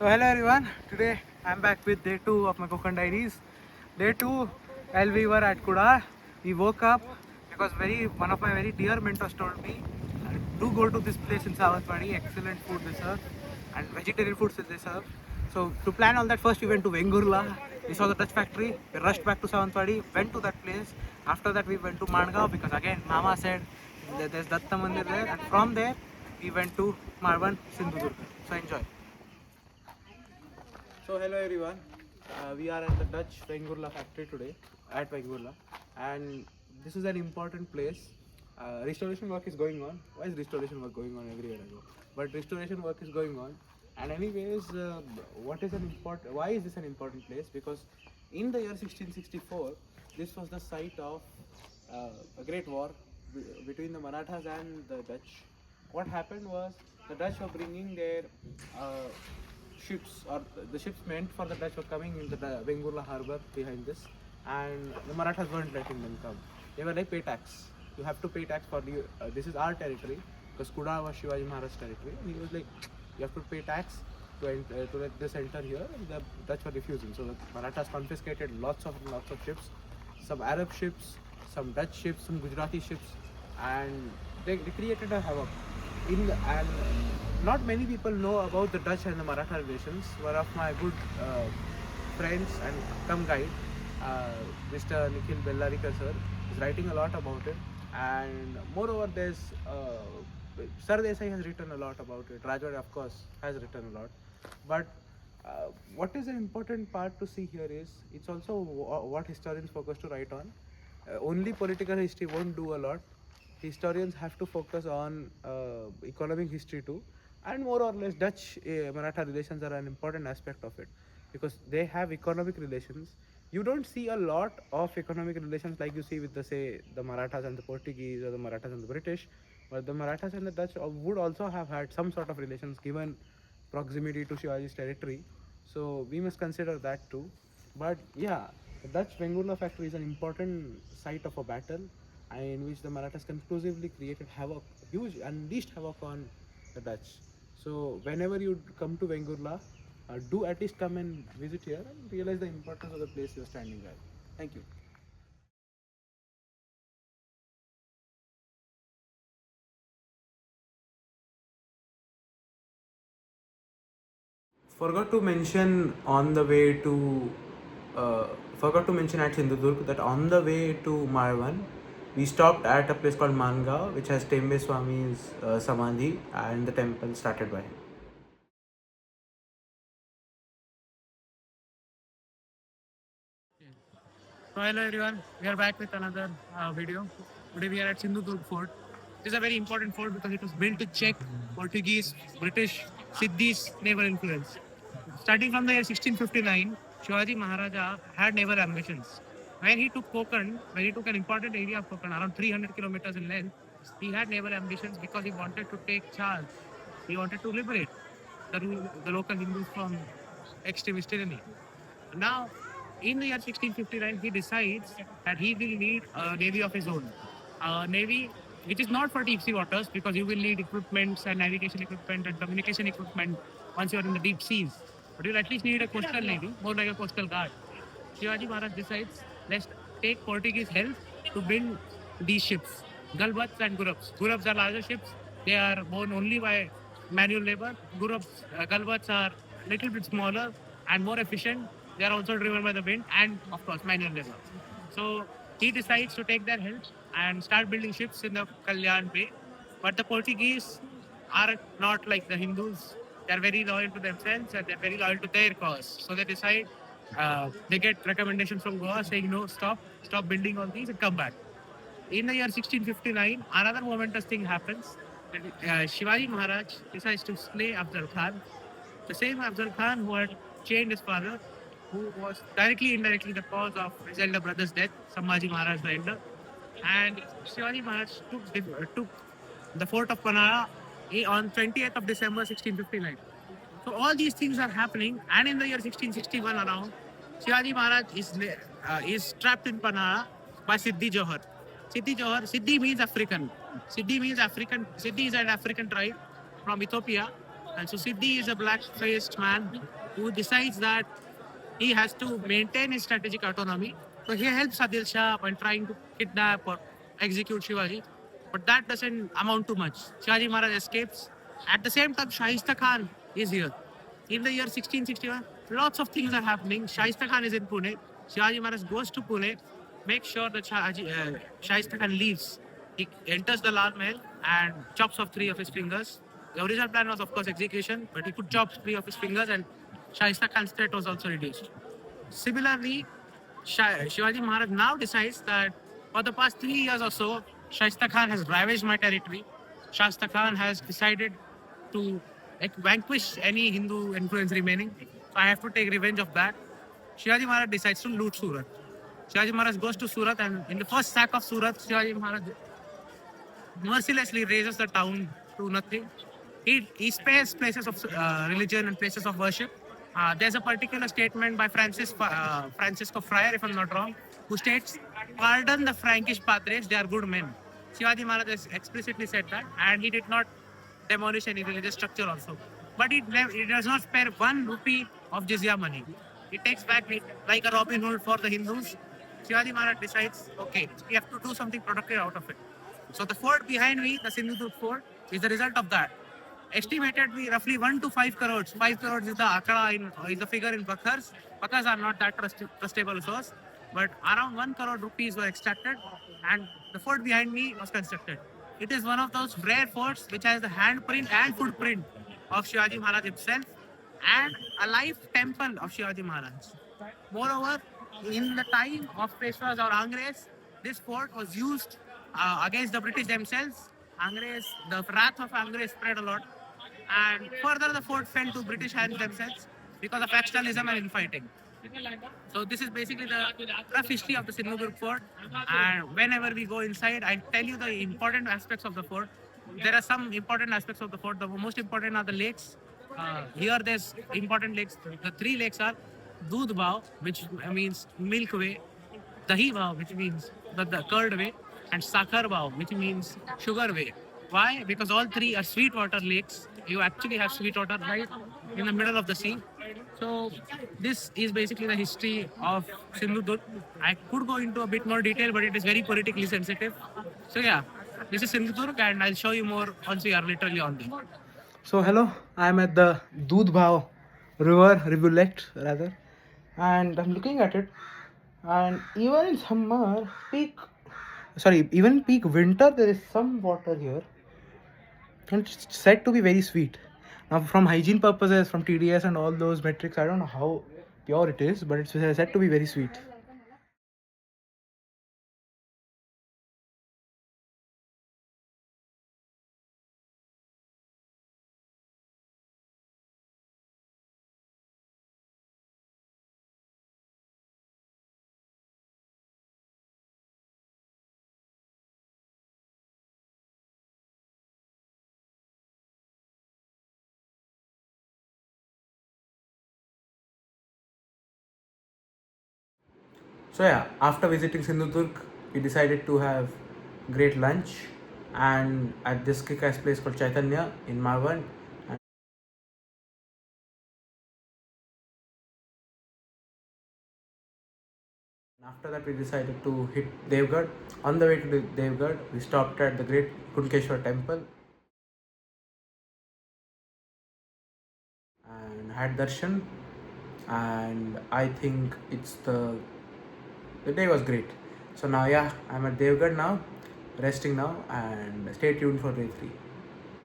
So hello everyone, today I'm back with day 2 of my Konkan diaries. Day 2, while we were at Kuda, we woke up because one of my very dear mentors told me, do go to this place in Savantwadi, excellent food they serve and vegetarian foods they serve. So to plan all that, first we went to Vengurla, we saw the Dutch factory, we rushed back to Savantwadi, went to that place. After that we went to Mandgaon because again Mama said there's Datta Mandir there, and from there we went to Marwan, Sindhudurg. So enjoy. So hello everyone, we are at the Dutch Vengurla factory today at Vengurla, and this is an important place. Restoration work is going on. Why is restoration work going on everywhere I go? But restoration work is going on, and anyways, what is an important? Why is this an important place? Because in the year 1664, this was the site of a great war between the Marathas and the Dutch. What happened was the Dutch were bringing their ships, or the ships meant for the Dutch were coming in the Vengurla harbor behind this, and the Marathas weren't letting them come. They were like, pay tax. You have to pay tax for the. This is our territory, because Kuda was Shivaji Maharaj's territory, and he was like, you have to pay tax to let this enter here, and the Dutch were refusing. So the Marathas confiscated lots of ships, some Arab ships, some Dutch ships, some Gujarati ships, and they created a havoc. And not many people know about the Dutch and the Maratha relations. One of my good friends and come guide, Mr. Nikhil Bellarikar sir, is writing a lot about it. And moreover, there's Sir Desai has written a lot about it. Rajwade, of course, has written a lot. But what is an important part to see here is it's also what historians focus to write on. Only political history won't do a lot. Historians have to focus on economic history too, and more or less Dutch Maratha relations are an important aspect of it, because they have economic relations. You don't see a lot of economic relations like you see with the Marathas and the Portuguese, or the Marathas and the British, but the Marathas and the Dutch would also have had some sort of relations given proximity to Shivaji's territory. So we must consider that too. But yeah, the Dutch Vengurla factory is an important site of a battle, in which the Marathas conclusively created havoc, huge, unleashed havoc on the Dutch. So whenever you come to Vengurla, do at least come and visit here and realize the importance of the place you're standing at. Thank you. Forgot to mention on the way to forgot to mention at Sindhudurg that on the way to Marwan, we stopped at a place called Manga, which has Tembe Swami's Samadhi and the temple started by him. So hello everyone, we are back with another video. Today we are at Sindhudurg Fort. This is a very important fort because it was built to check Portuguese, British, Siddhis naval influence. Starting from the year 1659, Shivaji Maharaja had naval ambitions. When he took an important area of Konkan, around 300 kilometers in length, he had naval ambitions because he wanted to take charge. He wanted to liberate the local Hindus from extremist tyranny. Now, in the year 1659, he decides that he will need a navy of his own. A navy which is not for deep sea waters, because you will need equipments and navigation equipment and communication equipment once you are in the deep seas. But you'll at least need a coastal navy, more like a coastal guard. Shivaji Maharaj decides, let's take Portuguese help to build these ships, Galbats and Gurabs. Gurabs are larger ships. They are borne only by manual labor. Galbats are a little bit smaller and more efficient. They are also driven by the wind and, of course, manual labor. So he decides to take their help and start building ships in the Kalyan Bay. But the Portuguese are not like the Hindus. They're very loyal to themselves and they're very loyal to their cause. So they decide, they get recommendations from Goa saying, no, stop building all these and come back. In the year 1659, another momentous thing happens. Shivaji Maharaj decides to slay Afzal Khan, the same Afzal Khan who had chained his father, who was directly, indirectly the cause of his elder brother's death, Sambhaji Maharaj the elder. And Shivaji Maharaj took the fort of Panara on 20th of December 1659. So all these things are happening, and in the year 1661 around, Shivaji Maharaj is trapped in Panara by Siddhi Johar. Siddhi means African. Siddhi means African. Siddhi is an African tribe from Ethiopia, And so Siddhi is a black-faced man who decides that he has to maintain his strategic autonomy. So he helps Adil Shah when trying to kidnap or execute Shivaji. But that doesn't amount to much. Shivaji Maharaj escapes. At the same time, Shaista Khan is here. In the year 1661, lots of things are happening. Shaista Khan is in Pune. Shivaji Maharaj goes to Pune, makes sure that Shaista Khan leaves. He enters the Lal Mahal and chops off three of his fingers. The original plan was, of course, execution, but he could chop three of his fingers, and Shaista Khan's threat was also reduced. Similarly, Shivaji Maharaj now decides that for the past 3 years or so, Shaista Khan has ravaged my territory. Shasta Khan has decided to vanquish any Hindu influence remaining. So I have to take revenge of that. Shivaji Maharaj decides to loot Surat. Shivaji Maharaj goes to Surat, and in the first sack of Surat, Shivaji Maharaj mercilessly raises the town to nothing. He spares places of religion and places of worship. There's a particular statement by Francisco Friar, if I'm not wrong, who states, "Pardon the Frankish padres; they are good men." Shivaji Maharaj has explicitly said that, and he did not demolish any religious structure also. But it does not spare 1 rupee of jizya money. It takes back it like a Robin Hood for the Hindus. Shivaji Maharaj decides, okay, we have to do something productive out of it. So the fort behind me, the Sindhudurg fort, is the result of that. Estimated be roughly 1 to 5 crores. 5 crores is the akra is the figure in Bakhars. Bakhars are not that trustable source, but around 1 crore rupees were extracted, and the fort behind me was constructed. It is one of those rare forts which has the handprint and footprint of Shivaji Maharaj himself, and a life temple of Shivaji Maharaj. Moreover, in the time of Peshwas or Angres, this fort was used against the British themselves. The wrath of Angres spread a lot, and further the fort fell to British hands themselves because of factionalism and infighting. So this is basically the rough history of the Sindhudurg fort. And whenever we go inside, I tell you the important aspects of the fort. There are some important aspects of the fort. The most important are the lakes. Here there's important lakes. The three lakes are Doodh Bhav, which means milk way, Dahi Bhav, which means the curd way, and Sakhar Bhav, which means sugar way. Why? Because all three are sweet water lakes. You actually have sweet water right in the middle of the sea. So this is basically the history of Sindhudurg. I could go into a bit more detail, but it is very politically sensitive. So yeah, this is Sindhudurg, and I'll show you more once we are literally on there. So hello, I'm at the Dudhbhav river, rivulet rather, and I'm looking at it. And even in summer, even peak winter, there is some water here, and it's said to be very sweet. Now, from hygiene purposes, from TDS and all those metrics, I don't know how pure it is, but it's said to be very sweet. So yeah, after visiting Sindhudurg, we decided to have great lunch, and at this kick-ass place called Chaitanya in Marwan. And after that, we decided to hit Devgarh. On the way to the Devgarh, we stopped at the great Kunkeshwar temple and had darshan. And I think the day was great. So now, yeah, I'm at Devgarh now, resting now, and stay tuned for day 3.